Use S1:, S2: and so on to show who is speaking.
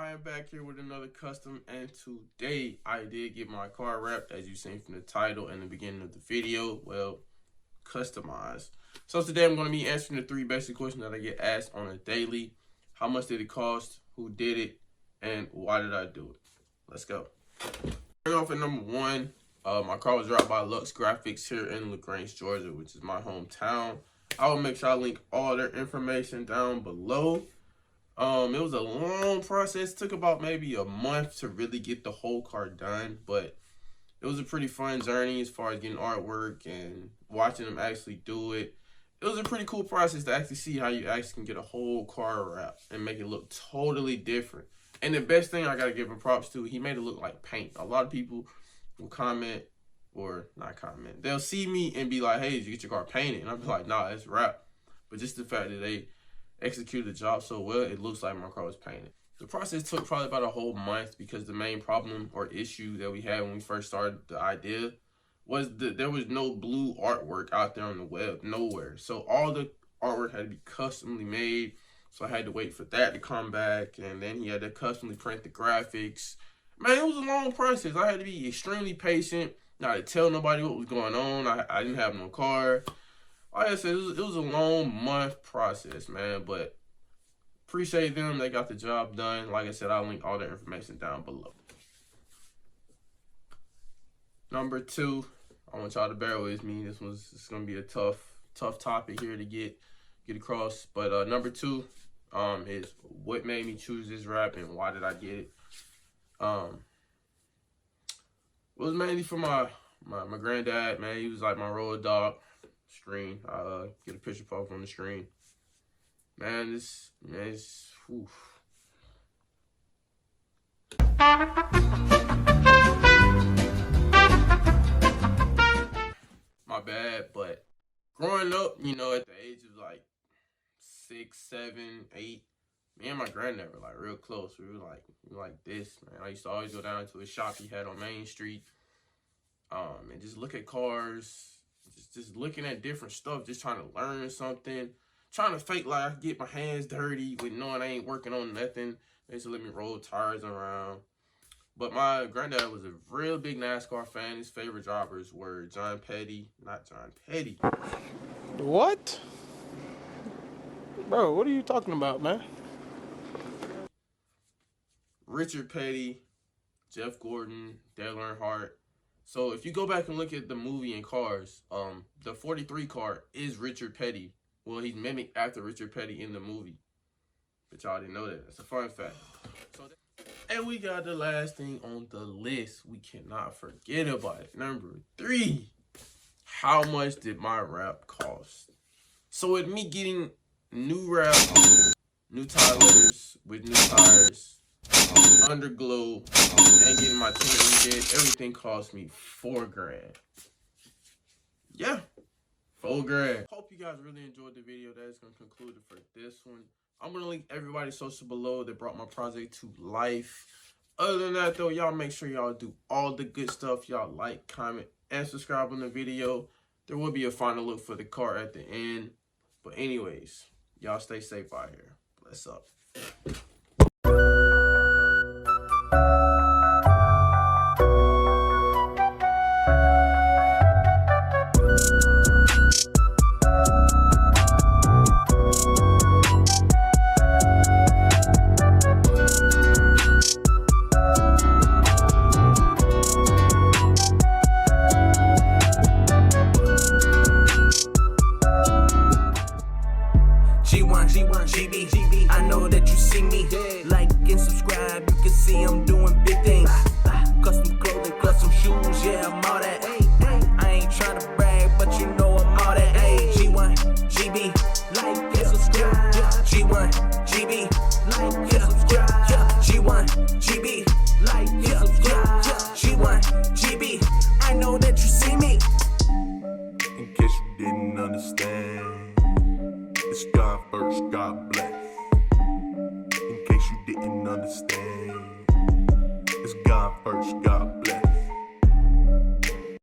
S1: I am back here with another custom, and today I did get my car wrapped, as you seen from the title and the beginning of the video. Well, customized. So today I'm going to be answering the 3 basic questions that I get asked on a daily. How much did it cost? Who did it? And why did I do it? Let's go. Starting off at number 1, my car was wrapped by Lux Graphics here in LaGrange, Georgia, which is my hometown. I will make sure I link all their information down below. It was a long process. It took about maybe a month to really get the whole car done, but it was a pretty fun journey as far as getting artwork and watching them actually do it. It was a pretty cool process to actually see how you actually can get a whole car wrapped and make it look totally different. And the best thing I gotta give him props to, he made it look like paint. A lot of people will comment, or not comment, they'll see me and be like, hey, did you get your car painted? And I'll be like, nah, it's wrapped. But just the fact that they executed the job so well, it looks like my car was painted. The process took probably about a whole month because the main problem or issue that we had when we first started the idea was that there was no blue artwork out there on the web, nowhere. So all the artwork had to be customly made. So I had to wait for that to come back, and then he had to customly print the graphics. Man, it was a long process. I had to be extremely patient, not to tell nobody what was going on. I didn't have no car. Like I said, it was a long month process, man, but appreciate them. They got the job done. Like I said, I'll link all their information down below. Number 2, I want y'all to bear with me. This is gonna be a tough topic here to get across. But number 2 is what made me choose this wrap and why did I get it. It was mainly for my granddad, man. He was like my road dog. Screen. Get a picture pop on the screen. Man, oof. My bad, but growing up, you know, at the age of like 6, 7, 8, me and my granddad were like real close. We were like this, man. I used to always go down to a shop he had on Main Street, and just look at cars. Just looking at different stuff, just trying to learn something, trying to fake like I could get my hands dirty with knowing I ain't working on nothing. They used to let me roll tires around. But my granddad was a real big NASCAR fan. His favorite drivers were John Petty, not John Petty.
S2: What? Bro, what are you talking about, man?
S1: Richard Petty, Jeff Gordon, Dale Earnhardt. So if you go back and look at the movie in Cars, the 43 car is Richard Petty. Well, he's mimicked after Richard Petty in the movie. But y'all didn't know that. That's a fun fact. And we got the last thing on the list. We cannot forget about it. Number 3. How much did my wrap cost? So with me getting new wrap, new tire letters with new tires, underglow, and getting my tint redid, everything cost me $4 grand. Yeah, $4 grand. Hope you guys really enjoyed the video. That is going to conclude it for this one. I'm going to link everybody's social below that brought my project to life. Other than that, though, y'all make sure y'all do all the good stuff. Y'all like, comment, and subscribe on the video. There will be a final look for the car at the end. But anyways, y'all stay safe out here. Bless up.
S3: GB, I know that you see me. Like and subscribe, you can see I'm doing big things. Custom clothing, custom shoes, yeah, I'm all that. I ain't trying to brag, but you know I'm all that. G1, GB, like and subscribe. G1, GB, like and subscribe. G1, GB, like and subscribe. G1, GB, I know that you see me. In case you didn't understand, it's God first, God bless. In case you didn't understand, it's God first, God bless.